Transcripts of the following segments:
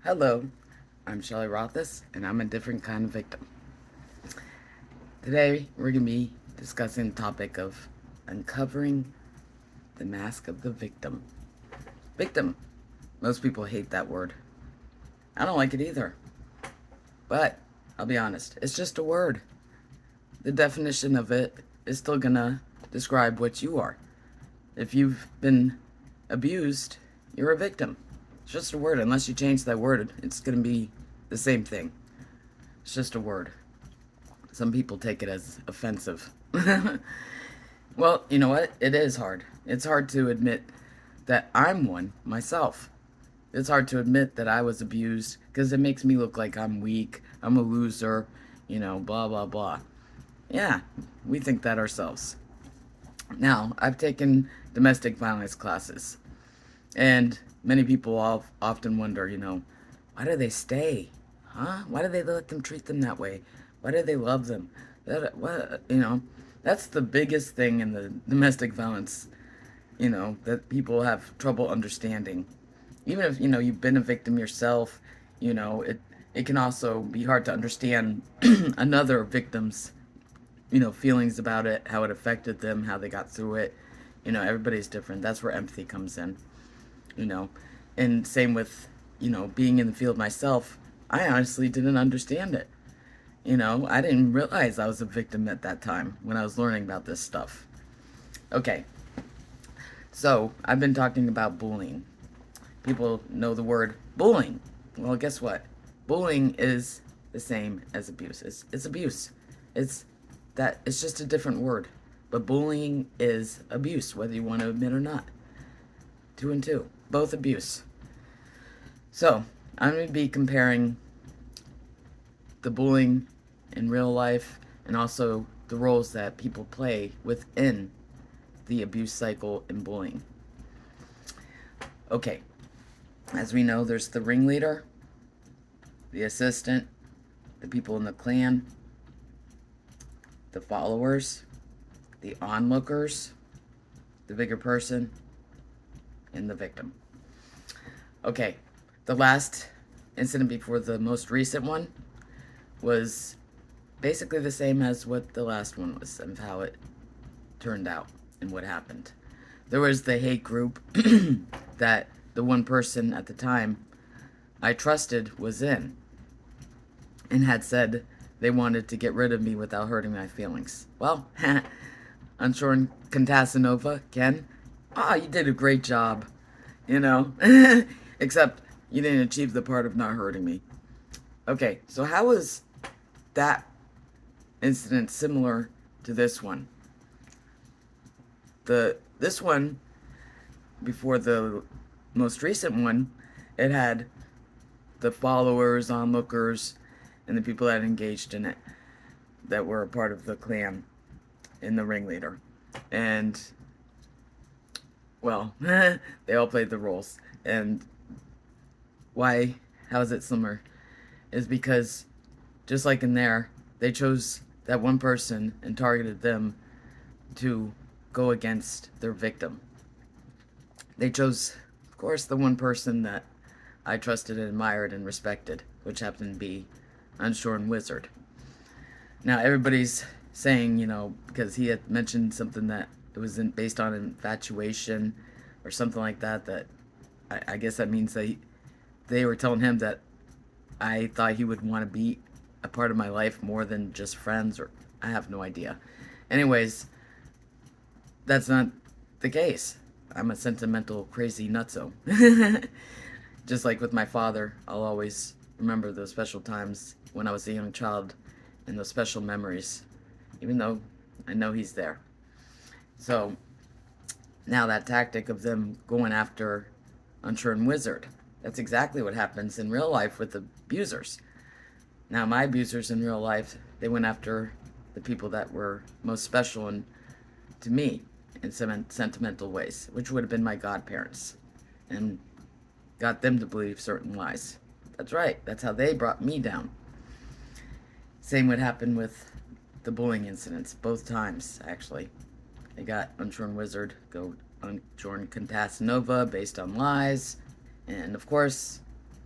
Hello, I'm Shelley Rothus, and I'm a different kind of victim. Today, we're going to be discussing the topic of uncovering the mask of the victim. Victim. Most people hate that word. I don't like it either. But, I'll be honest, it's just a word. The definition of it is still going to describe what you are. If you've been abused, you're a victim. It's just a word. Unless you change that word, it's going to be the same thing. It's just a word. Some people take it as offensive. Well, you know what? It is hard. It's hard to admit that I'm one myself. It's hard to admit that I was abused because it makes me look like I'm weak, I'm a loser, blah, blah, blah. Yeah, we think that ourselves. Now, I've taken domestic violence classes, and many people often wonder, why do they stay? Huh? Why do they let them treat them that way? Why do they love them? That's the biggest thing in the domestic violence, that people have trouble understanding. Even if, you've been a victim yourself, it can also be hard to understand another victim's, feelings about it, how it affected them, how they got through it. Everybody's different. That's where empathy comes in, you know. And same with, being in the field myself, I honestly didn't understand it. I didn't realize I was a victim at that time when I was learning about this stuff. Okay, so I've been talking about bullying. People know the word bullying. Well, guess what? Bullying is the same as abuse. It's abuse. It's it's just a different word. But bullying is abuse, whether you want to admit or not. Two and two, both abuse. So I'm going to be comparing the bullying in real life and also the roles that people play within the abuse cycle and bullying. Okay, as we know, there's the ringleader, the assistant, the people in the clan, the followers, the onlookers, the bigger person, and the victim. Okay, the last incident before the most recent one was basically the same as what the last one was and how it turned out and what happened. There was the hate group that the one person at the time I trusted was in and had said they wanted to get rid of me without hurting my feelings. Well, Unshorn Contasanova, Ken, you did a great job, except you didn't achieve the part of not hurting me. Okay, so how was that incident similar to this one? This one, before the most recent one, it had the followers, onlookers, and the people that engaged in it that were a part of the clan and the ringleader. And, well, they all played the roles. And how is it similar? Is because, just like in there, they chose that one person and targeted them to go against their victim. They chose, of course, the one person that I trusted and admired and respected, which happened to be Unshorn Wizard. Now, everybody's saying, because he had mentioned something that it was based on infatuation or something like that, that I guess that means that they were telling him that I thought he would want to be a part of my life more than just friends, or I have no idea. Anyways, that's not the case. I'm a sentimental, crazy nutso. Just like with my father, I'll always remember those special times when I was a young child and those special memories, even though I know he's there. So, now that tactic of them going after Unshorn Wizard, that's exactly what happens in real life with abusers. Now, my abusers in real life, they went after the people that were most special and to me in some sentimental ways, which would have been my godparents, and got them to believe certain lies. That's right, that's how they brought me down. Same would happen with the bullying incidents, both times, actually. They got Unshorn Wizard, go Unshorn Contasanova based on lies, and of course,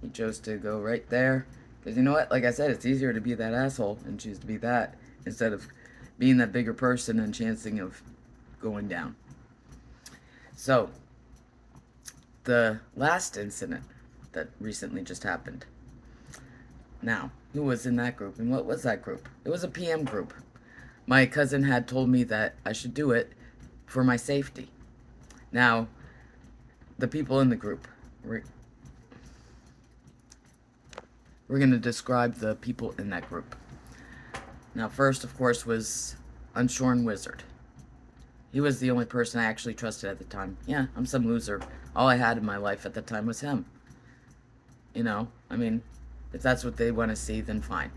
He chose to go right there. Because you know what? Like I said, it's easier to be that asshole and choose to be that instead of being that bigger person and chancing of going down. So, the last incident that recently just happened. Now, who was in that group and what was that group? It was a PM group. My cousin had told me that I should do it for my safety. Now, the people in the group, we're going to describe the people in that group. Now, first, of course, was Unshorn Wizard. He was the only person I actually trusted at the time. Yeah, I'm some loser. All I had in my life at the time was him. You know, I mean, if that's what they want to see, then fine.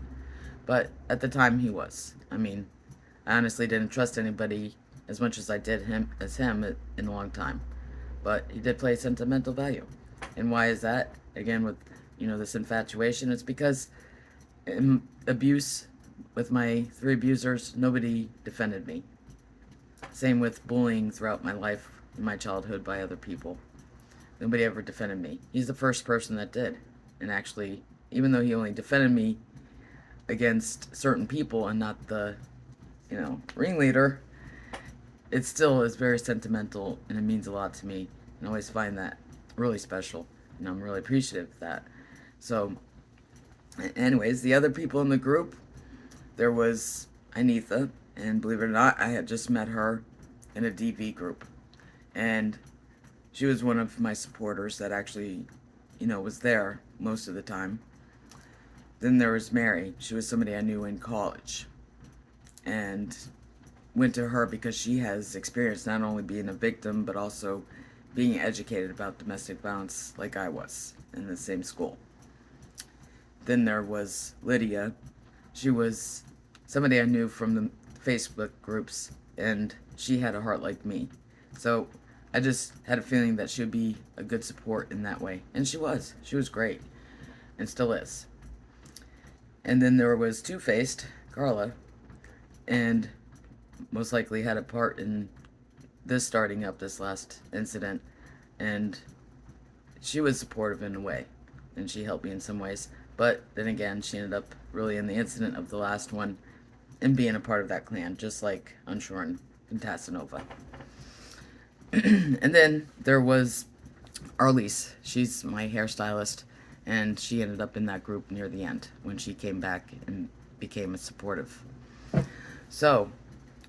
But at the time, he was. I mean, I honestly didn't trust anybody as much as I did him in a long time. But he did play sentimental value. And why is that? Again, with, this infatuation, it's because in abuse, with my 3 abusers, nobody defended me. Same with bullying throughout my life, in my childhood, by other people. Nobody ever defended me. He's the first person that did. And actually, even though he only defended me against certain people and not the, ringleader, it still is very sentimental and it means a lot to me. And I always find that really special. And I'm really appreciative of that. So, anyways, the other people in the group, there was Anitha, and believe it or not, I had just met her in a DV group. And she was one of my supporters that actually, was there most of the time. Then there was Mary. She was somebody I knew in college. And went to her because she has experience not only being a victim, but also being educated about domestic violence like I was in the same school. Then there was Lydia. She was somebody I knew from the Facebook groups, and she had a heart like me. So I just had a feeling that she would be a good support in that way. And she was. She was great. And still is. And then there was Two-Faced, Carla, and most likely had a part in this starting up, this last incident. And she was supportive in a way. And she helped me in some ways. But then again, she ended up really in the incident of the last one and being a part of that clan, just like Unshorn and Tassanova. And then there was Arlise. She's my hairstylist, and she ended up in that group near the end when she came back and became a supportive. So,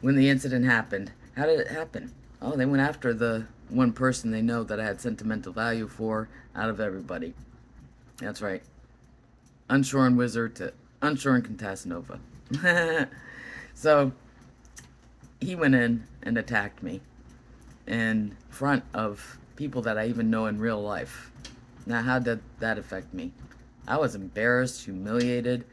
when the incident happened, how did it happen? Oh, they went after the one person they know that I had sentimental value for out of everybody. That's right. Unshorn Wizard to Unshorn Tassanova. So, he went in and attacked me in front of people that I even know in real life. Now, how did that affect me? I was embarrassed, humiliated,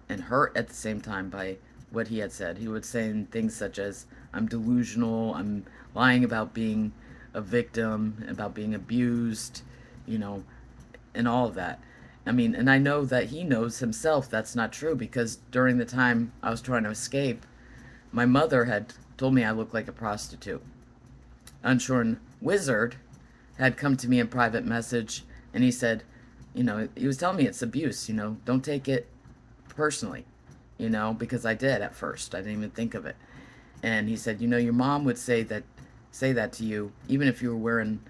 and hurt at the same time by what he had said. He was saying things such as, I'm delusional, I'm lying about being a victim, about being abused, and all of that. I mean, and I know that he knows himself that's not true, because during the time I was trying to escape, my mother had told me I looked like a prostitute. Unshorn Wizard had come to me in private message, and he said, he was telling me it's abuse, don't take it personally, because I did at first. I didn't even think of it. And he said, your mom would say that to you, even if you were wearing,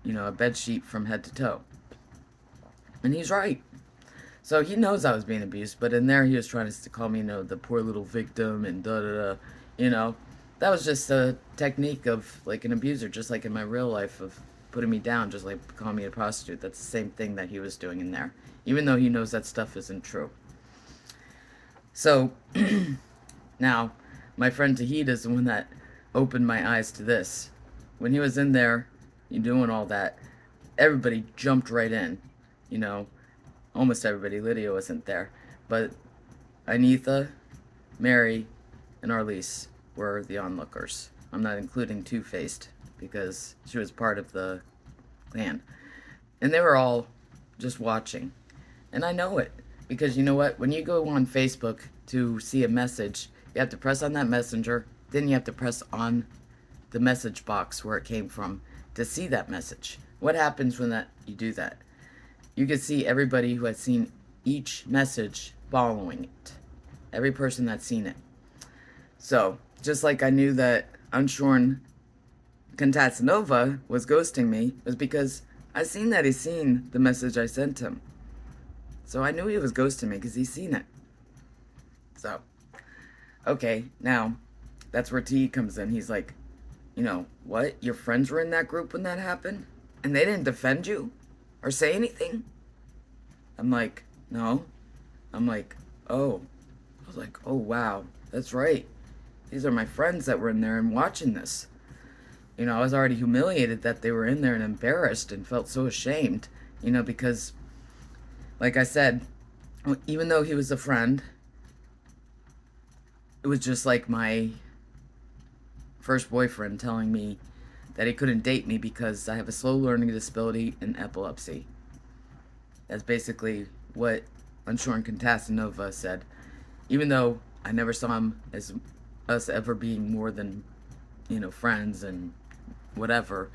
a bed sheet from head to toe. And he's right. So he knows I was being abused, but in there he was trying to call me, the poor little victim and da-da-da, That was just a technique of, like, an abuser, just like in my real life, of putting me down, just like calling me a prostitute. That's the same thing that he was doing in there, even though he knows that stuff isn't true. So, now, my friend Tahid is the one that opened my eyes to this. When he was in there, doing all that, everybody jumped right in, almost everybody. Lydia wasn't there, but Anitha, Mary, and Arlise were the onlookers. I'm not including Two-Faced, because she was part of the clan. And they were all just watching. And I know it, because you know what? When you go on Facebook to see a message, you have to press on that messenger, then you have to press on the message box where it came from to see that message. What happens when you do that? you could see everybody who had seen each message following it. Every person that's seen it. So, just like I knew that Unshorn Contatanova was ghosting me, was because I seen that he's seen the message I sent him. So I knew he was ghosting me because he's seen it. So, okay, now that's where T comes in. He's like, what? Your friends were in that group when that happened? And they didn't defend you? Or say anything? I'm like, no. I'm like, oh. I was like, oh, wow. That's right. These are my friends that were in there and watching this. I was already humiliated that they were in there and embarrassed and felt so ashamed, because, like I said, even though he was a friend, it was just like my first boyfriend telling me that he couldn't date me because I have a slow learning disability and epilepsy. That's basically what Unshorn Contatanova said. Even though I never saw him as us ever being more than, friends and whatever,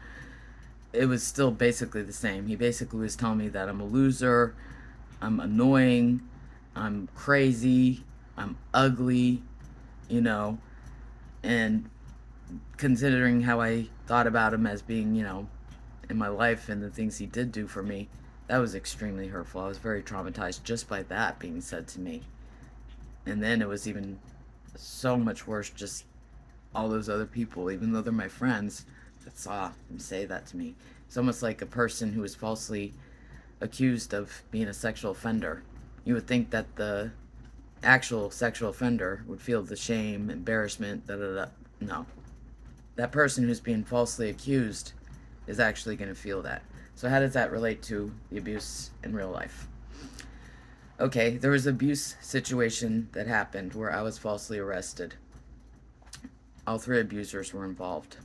it was still basically the same. He basically was telling me that I'm a loser, I'm annoying, I'm crazy, I'm ugly, and considering how I thought about him as being, in my life and the things he did do for me, that was extremely hurtful. I was very traumatized just by that being said to me. And then it was even so much worse, just all those other people, even though they're my friends, that saw him say that to me. It's almost like a person who was falsely accused of being a sexual offender. You would think that the actual sexual offender would feel the shame, embarrassment, No. That person who's being falsely accused is actually going to feel that. So how does that relate to the abuse in real life? Okay, there was an abuse situation that happened where I was falsely arrested. All three abusers were involved.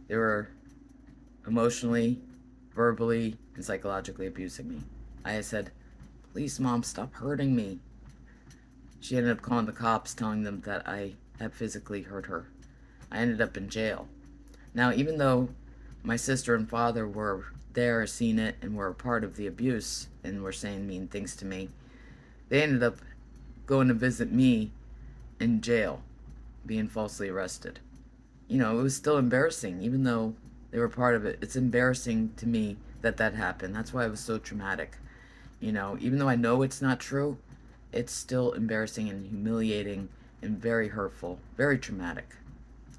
They were emotionally, verbally, and psychologically abusing me. I said, please, Mom, stop hurting me. She ended up calling the cops, telling them that I had physically hurt her. I ended up in jail. Now, even though my sister and father were there, seen it, and were a part of the abuse, and were saying mean things to me, they ended up going to visit me in jail, being falsely arrested. It was still embarrassing, even though they were part of it. It's embarrassing to me that happened. That's why it was so traumatic. Even though I know it's not true, it's still embarrassing and humiliating and very hurtful, very traumatic,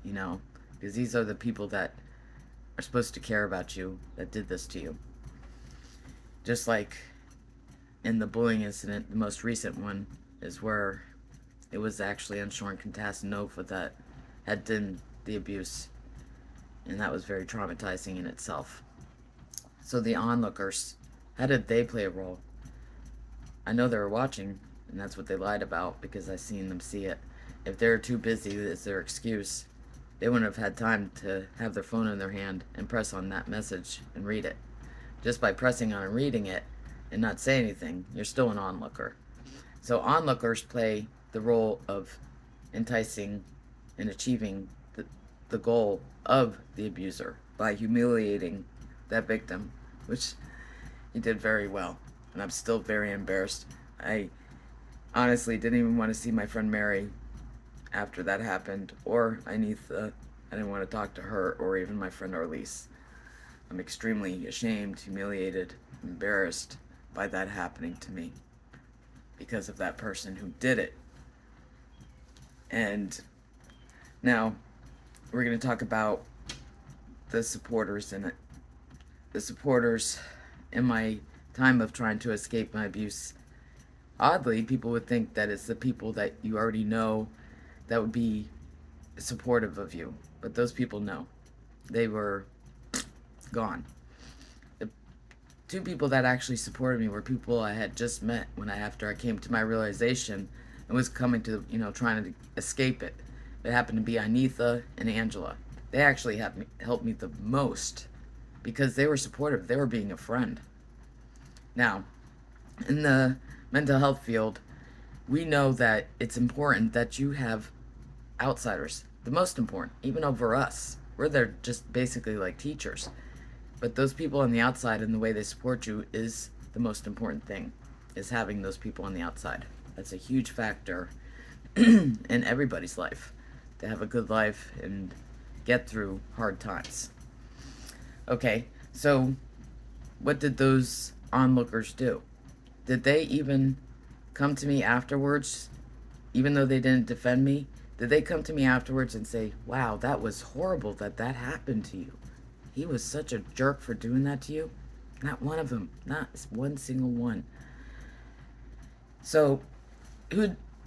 because these are the people that are supposed to care about you that did this to you. Just like in the bullying incident, the most recent one is where it was actually Unshorn Contatanova that had done the abuse, and that was very traumatizing in itself. So the onlookers, how did they play a role? I know they were watching, and that's what they lied about because I seen them see it. If they were too busy, as their excuse, they wouldn't have had time to have their phone in their hand and press on that message and read it. Just by pressing on and reading it and not say anything, you're still an onlooker. So onlookers play the role of enticing and achieving the goal of the abuser by humiliating that victim, which he did very well. And I'm still very embarrassed. I honestly didn't even want to see my friend Mary after that happened, or Anitha. I didn't want to talk to her, or even my friend Arlise. I'm extremely ashamed, humiliated, embarrassed by that happening to me because of that person who did it. And now we're going to talk about the supporters in it. The supporters in my time of trying to escape my abuse. Oddly, people would think that it's the people that you already know that would be supportive of you. But those people, no. They were gone. The two people that actually supported me were people I had just met after I came to my realization and was coming to, trying to escape it. It happened to be Anitha and Angela. They actually helped me the most because they were supportive. They were being a friend. Now, in the mental health field, we know that it's important that you have outsiders. The most important, even over us. We're there just basically like teachers. But those people on the outside and the way they support you is the most important thing, is having those people on the outside. That's a huge factor in everybody's life, to have a good life and get through hard times. Okay, so what did those onlookers do? Did they even come to me afterwards, even though they didn't defend me? Did they come to me afterwards and say, wow, that was horrible that that happened to you? He was such a jerk for doing that to you? Not one of them. Not one single one. So,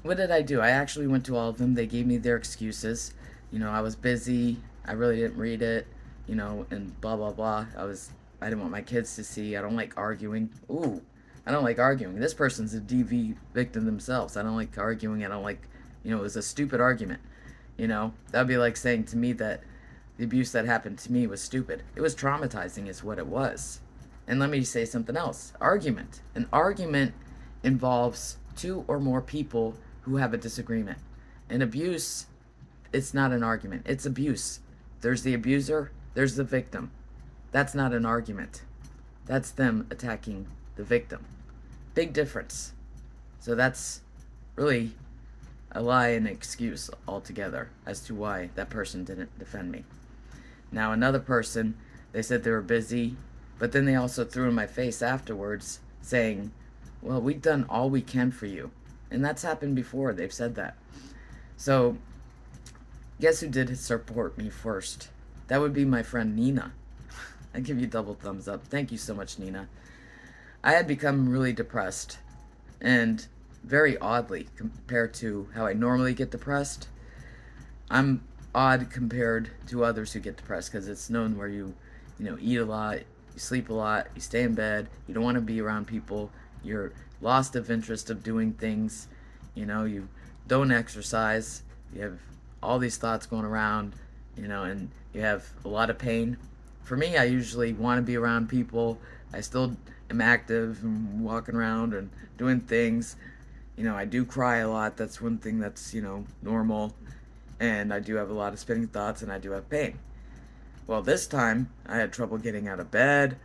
what did I do? I actually went to all of them. They gave me their excuses. I was busy. I really didn't read it. And blah blah blah. I didn't want my kids to see. I don't like arguing. Ooh, I don't like arguing. This person's a DV victim themselves. I don't like arguing. I don't like, it was a stupid argument. That'd be like saying to me that the abuse that happened to me was stupid. It was traumatizing, is what it was. And let me say something else. Argument. An argument involves two or more people who have a disagreement. An abuse, it's not an argument. It's abuse. There's the abuser, there's the victim. That's not an argument. That's them attacking the victim. Big difference. So that's really a lie and an excuse altogether as to why that person didn't defend me. Now, another person, they said they were busy, but then they also threw in my face afterwards saying, well, we've done all we can for you. And that's happened before. They've said that. So, guess who did support me first? That would be my friend Nina. I give you double thumbs up. Thank you so much, Nina. I had become really depressed, and very oddly compared to how I normally get depressed. I'm odd compared to others who get depressed because it's known where you eat a lot, you sleep a lot, you stay in bed, you don't want to be around people, you're lost of interest of doing things, you don't exercise, you have all these thoughts going around, and you have a lot of pain. For me, I usually want to be around people. I still am active and walking around and doing things. I do cry a lot. That's one thing that's, normal. And I do have a lot of spinning thoughts, and I do have pain. Well, this time, I had trouble getting out of bed.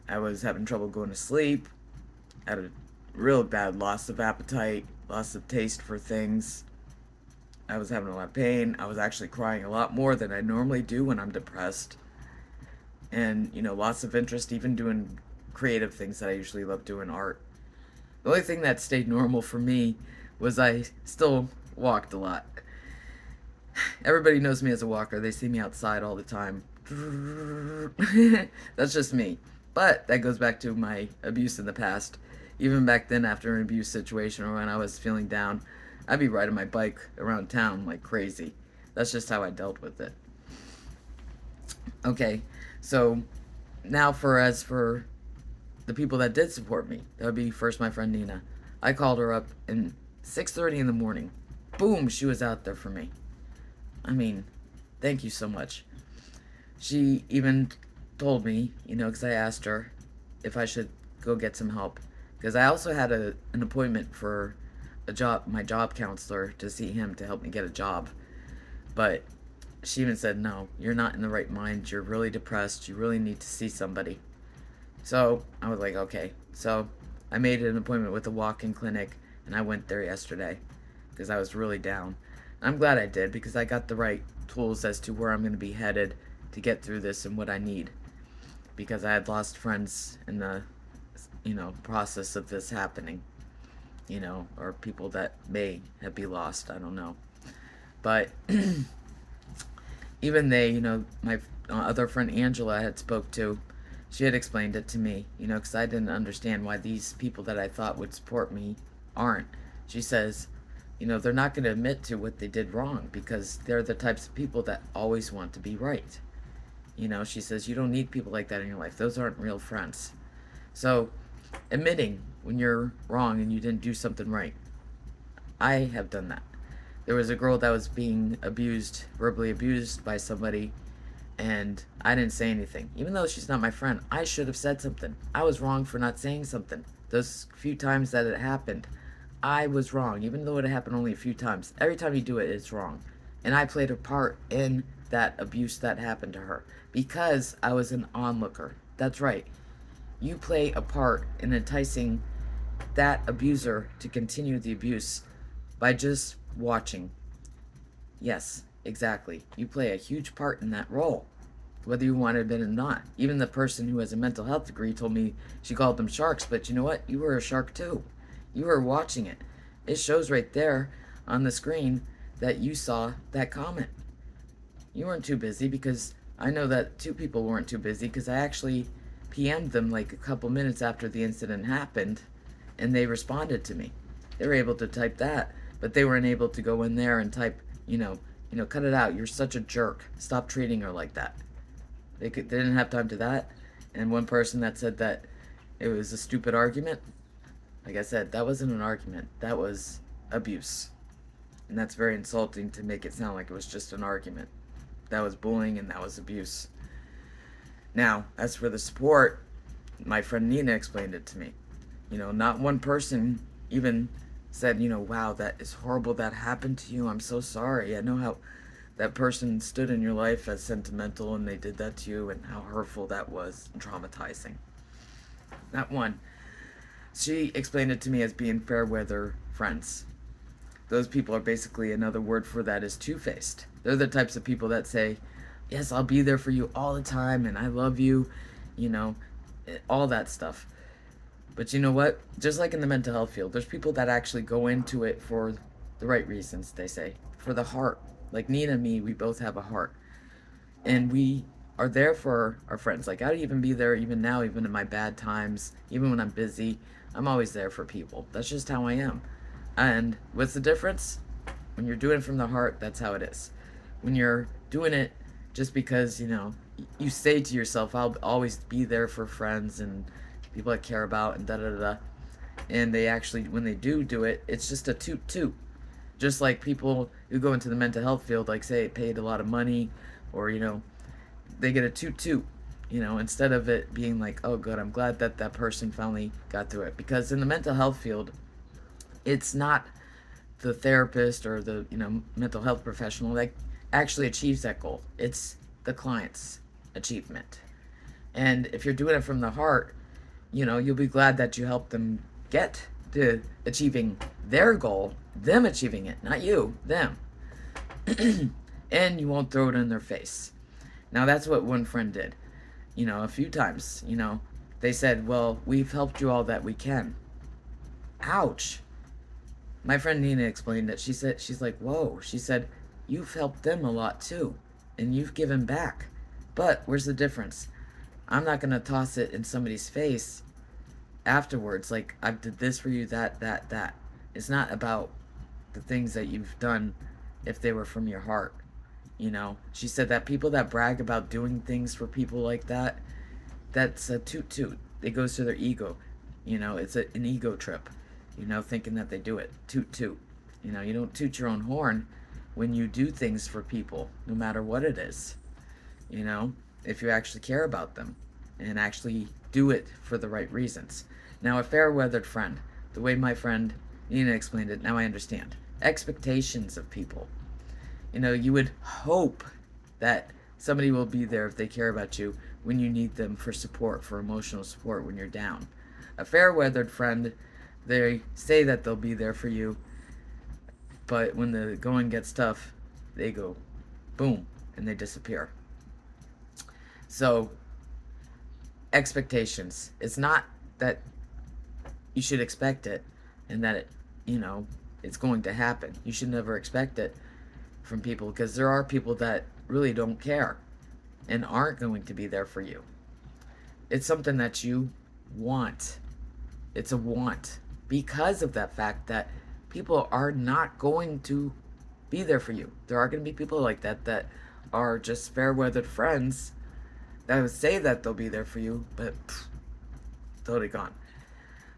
I was having trouble going to sleep. I had a real bad loss of appetite, loss of taste for things. I was having a lot of pain. I was actually crying a lot more than I normally do when I'm depressed. And, lots of interest, even doing creative things that I usually love doing, art. The only thing that stayed normal for me was I still walked a lot. Everybody knows me as a walker. They see me outside all the time. That's just me. But that goes back to my abuse in the past. Even back then, after an abuse situation or when I was feeling down, I'd be riding my bike around town like crazy. That's just how I dealt with it. Okay, so now as for the people that did support me, that would be first my friend Nina. I called her up in 6:30 in the morning. Boom, she was out there for me. I mean, thank you so much. She even told me, because I asked her if I should go get some help. Because I also had an appointment for my job counselor, to see him to help me get a job. But she even said, no, you're not in the right mind. You're really depressed. You really need to see somebody. So I was like, okay. So I made an appointment with a walk-in clinic, and I went there yesterday because I was really down. I'm glad I did, because I got the right tools as to where I'm going to be headed to get through this and what I need. Because I had lost friends in the, process of this happening. Or people that may have been lost. I don't know. But even my other friend Angela I had spoke to, she had explained it to me, because I didn't understand why these people that I thought would support me aren't. She says, they're not going to admit to what they did wrong, because they're the types of people that always want to be right. She says, you don't need people like that in your life. Those aren't real friends. So, admitting when you're wrong and you didn't do something right. I have done that. There was a girl that was being abused, verbally abused by somebody, and I didn't say anything. Even though she's not my friend, I should have said something. I was wrong for not saying something. Those few times that it happened, I was wrong, even though it happened only a few times. Every time you do it, it's wrong. And I played a part in that abuse that happened to her because I was an onlooker. That's right. You play a part in enticing that abuser to continue the abuse by just watching. Yes, exactly. You play a huge part in that role, whether you want to admit it or not. Even the person who has a mental health degree told me she called them sharks, but you know what? You were a shark too. You were watching it. It shows right there on the screen that you saw that comment. You weren't too busy, because I know that two people weren't too busy, because I actually PM'd them like a couple minutes after the incident happened, and they responded to me. They were able to type that, but they weren't able to go in there and type, cut it out. You're such a jerk. Stop treating her like that. They didn't have time to that. And one person that said that it was a stupid argument, like I said, that wasn't an argument. That was abuse. And that's very insulting to make it sound like it was just an argument. That was bullying and that was abuse. Now, as for the support, my friend Nina explained it to me. Not one person even said, wow, that is horrible that happened to you. I'm so sorry. I know how that person stood in your life as sentimental and they did that to you, and how hurtful that was and traumatizing. Not one. She explained it to me as being fair weather friends. Those people are basically, another word for that is two-faced. They're the types of people that say, yes, I'll be there for you all the time and I love you, all that stuff. But you know what? Just like in the mental health field, there's people that actually go into it for the right reasons, they say. For the heart. Like Nina and me, we both have a heart. And we are there for our friends. Like, I'd even be there even now, even in my bad times, even when I'm busy. I'm always there for people. That's just how I am. And what's the difference? When you're doing it from the heart, that's how it is. When you're doing it just because, you say to yourself, I'll always be there for friends and people I care about and da-da-da-da. And they actually, when they do it, it's just a toot-toot. Just like people who go into the mental health field, like say paid a lot of money, or they get a toot-toot, instead of it being like, oh good, I'm glad that that person finally got through it. Because in the mental health field, it's not the therapist or the mental health professional that actually achieves that goal. It's the client's achievement. And if you're doing it from the heart, you'll be glad that you helped them get to achieving their goal, them achieving it, not you, them. And you won't throw it in their face. Now that's what one friend did, a few times. They said, well, we've helped you all that we can. Ouch. My friend Nina explained it. She's like, whoa. She said, you've helped them a lot too, and you've given back. But where's the difference? I'm not going to toss it in somebody's face afterwards, like, I did this for you, that. It's not about the things that you've done if they were from your heart. She said that people that brag about doing things for people like that, that's a toot-toot. It goes to their ego. It's an ego trip, thinking that they do it. Toot-toot. You don't toot your own horn when you do things for people, no matter what it is. If you actually care about them and actually do it for the right reasons. Now, a fair-weathered friend, the way my friend Nina explained it, now I understand. Expectations of people. You would hope that somebody will be there if they care about you when you need them for support, for emotional support when you're down. A fair-weathered friend, they say that they'll be there for you, but when the going gets tough, they go boom, and they disappear. So, expectations. It's not that you should expect it and that it's going to happen. You should never expect it from people, because there are people that really don't care and aren't going to be there for you. It's something that you want. It's a want, because of that fact that people are not going to be there for you. There are going to be people like that are just fair-weathered friends that would say that they'll be there for you, but totally gone.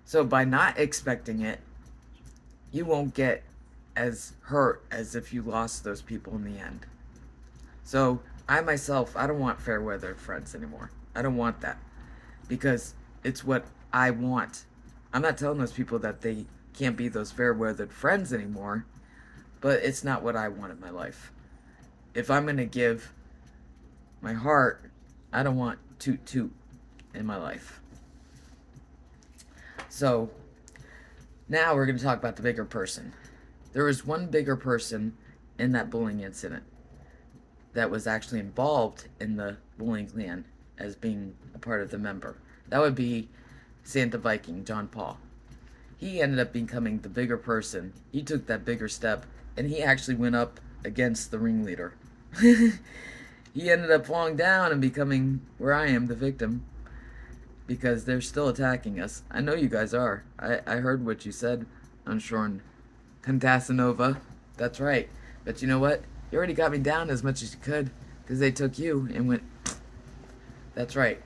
So by not expecting it, you won't get as hurt as if you lost those people in the end. So I myself, I don't want fair-weathered friends anymore. I don't want that, because it's what I want. I'm not telling those people that they can't be those fair-weathered friends anymore, but it's not what I want in my life. If I'm going to give my heart, I don't want toot-toot in my life. So now we're going to talk about the bigger person. There was one bigger person in that bullying incident that was actually involved in the bullying clan as being a part of the member. That would be Santa Viking, John Paul. He ended up becoming the bigger person. He took that bigger step, and he actually went up against the ringleader. He ended up falling down and becoming where I am, the victim, because they're still attacking us. I know you guys are. I heard what you said, Unshorn Contasanova. That's right. But you know what? You already got me down as much as you could, because they took you and went. That's right.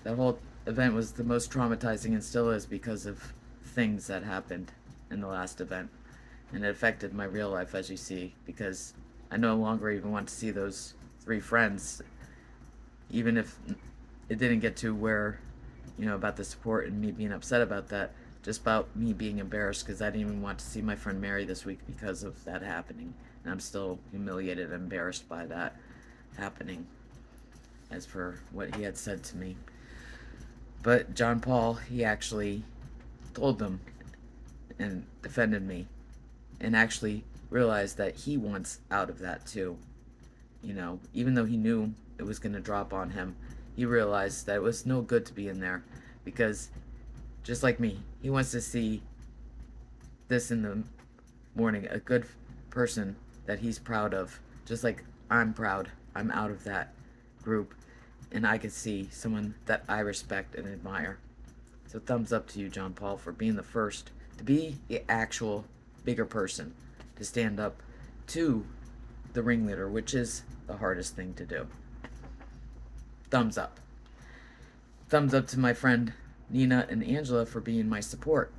That whole event was the most traumatizing and still is because of things that happened in the last event. And it affected my real life, as you see, because I no longer even want to see those three friends, even if it didn't get to where, about the support and me being upset about that, just about me being embarrassed because I didn't even want to see my friend Mary this week because of that happening. And I'm still humiliated and embarrassed by that happening, as for what he had said to me. But John Paul, he actually told them and defended me and actually realized that he wants out of that too. Even though he knew it was going to drop on him, he realized that it was no good to be in there because, just like me, he wants to see this in the morning, a good person that he's proud of, just like I'm proud. I'm out of that group, and I could see someone that I respect and admire. So thumbs up to you, John Paul, for being the first to be the actual bigger person, to stand up to the ringleader, which is the hardest thing to do. Thumbs up. Thumbs up to my friend Nina and Angela for being my support.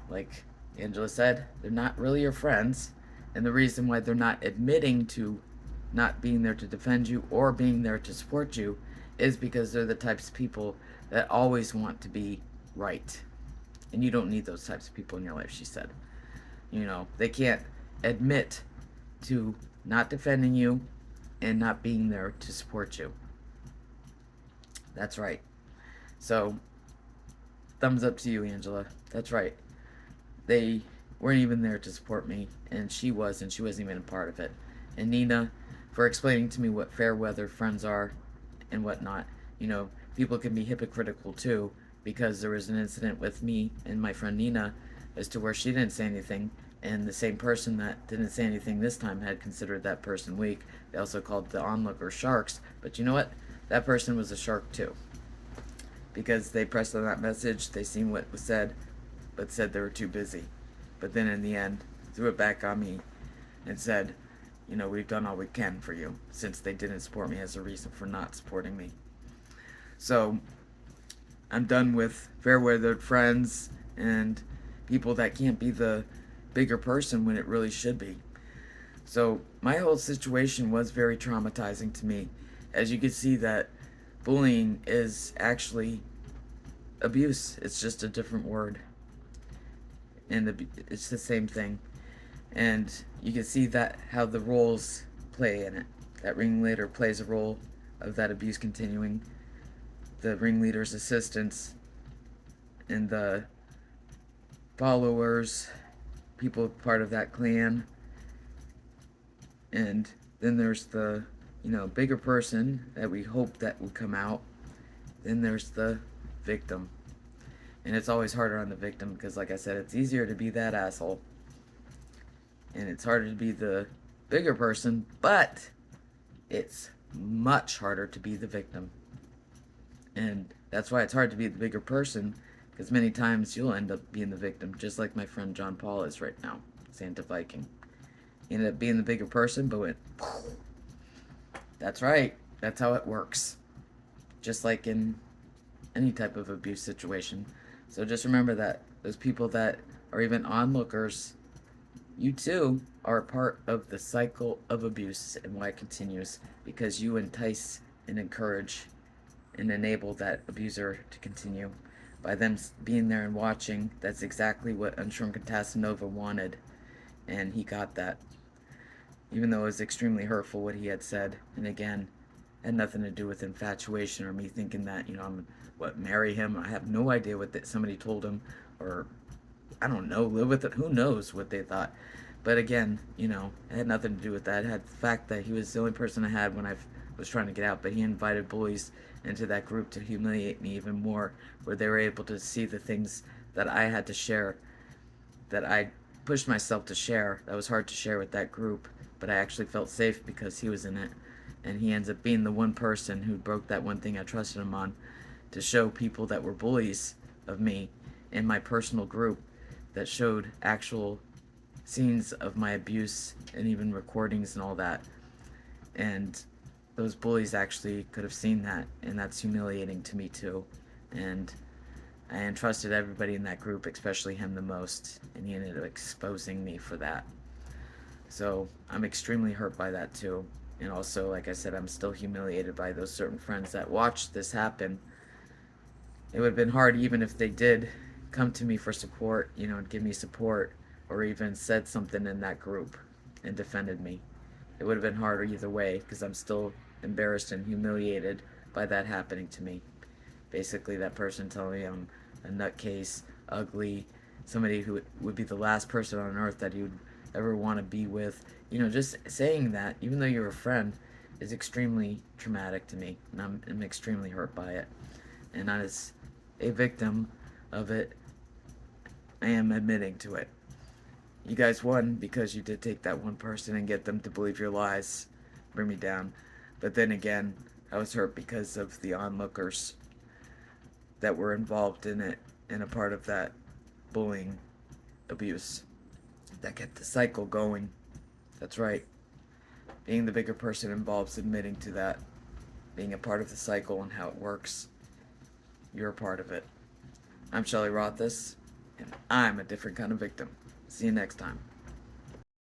Like Angela said, they're not really your friends, and the reason why they're not admitting to not being there to defend you or being there to support you is because they're the types of people that always want to be right. And you don't need those types of people in your life, she said. They can't admit to not defending you and not being there to support you. That's right. So, thumbs up to you, Angela. That's right. They weren't even there to support me, and she was, and she wasn't even a part of it. And Nina, for explaining to me what fair weather friends are and whatnot. People can be hypocritical too, because there was an incident with me and my friend Nina as to where she didn't say anything, and the same person that didn't say anything this time had considered that person weak. They also called the onlookers sharks, but you know what? That person was a shark too, because they pressed on that message, they seen what was said, but said they were too busy. But then in the end, threw it back on me and said, we've done all we can for you, since they didn't support me as a reason for not supporting me. So, I'm done with fair-weathered friends and people that can't be the bigger person when it really should be. So, my whole situation was very traumatizing to me. As you can see, that bullying is actually abuse. It's just a different word. And it's the same thing. And you can see that how the roles play in it. That ringleader plays a role of that abuse continuing. The ringleader's assistants and the followers, people part of that clan. And then there's the, bigger person that we hope that would come out. Then there's the victim. And it's always harder on the victim because, like I said, it's easier to be that asshole. And it's harder to be the bigger person, but it's much harder to be the victim. And that's why it's hard to be the bigger person, because many times you'll end up being the victim, just like my friend John Paul is right now, Santa Viking. He ended up being the bigger person, but went, that's right, that's how it works. Just like in any type of abuse situation. So just remember that those people that are even onlookers, you too are a part of the cycle of abuse and why it continues, because you entice and encourage and enable that abuser to continue by them being there and watching. That's exactly what Unshorn Contasanova wanted, and he got that, even though it was extremely hurtful what he had said. And again, had nothing to do with infatuation or me thinking that, I'm marry him. I have no idea what somebody told him or I don't know, live with it. Who knows what they thought? But again, it had nothing to do with that. It had the fact that he was the only person I had when I was trying to get out. But he invited bullies into that group to humiliate me even more, where they were able to see the things that I had to share, that I pushed myself to share. That was hard to share with that group, but I actually felt safe because he was in it. And he ends up being the one person who broke that one thing I trusted him on, to show people that were bullies of me in my personal group, that showed actual scenes of my abuse and even recordings and all that. And those bullies actually could have seen that, and that's humiliating to me too. And I entrusted everybody in that group, especially him, the most, and he ended up exposing me for that. So I'm extremely hurt by that too. And also, like I said, I'm still humiliated by those certain friends that watched this happen. It would have been hard even if they did come to me for support, and give me support, or even said something in that group and defended me. It would have been harder either way because I'm still embarrassed and humiliated by that happening to me. Basically, that person telling me I'm a nutcase, ugly, somebody who would be the last person on earth that he would ever want to be with. Just saying that, even though you're a friend, is extremely traumatic to me, and I'm extremely hurt by it. And as a victim of it, I am admitting to it. You guys won because you did take that one person and get them to believe your lies, bring me down. But then again, I was hurt because of the onlookers that were involved in it and a part of that bullying abuse that kept the cycle going. That's right. Being the bigger person involves admitting to that, being a part of the cycle and how it works. You're a part of it. I'm Shelley Rothus, and I'm a different kind of victim. See you next time.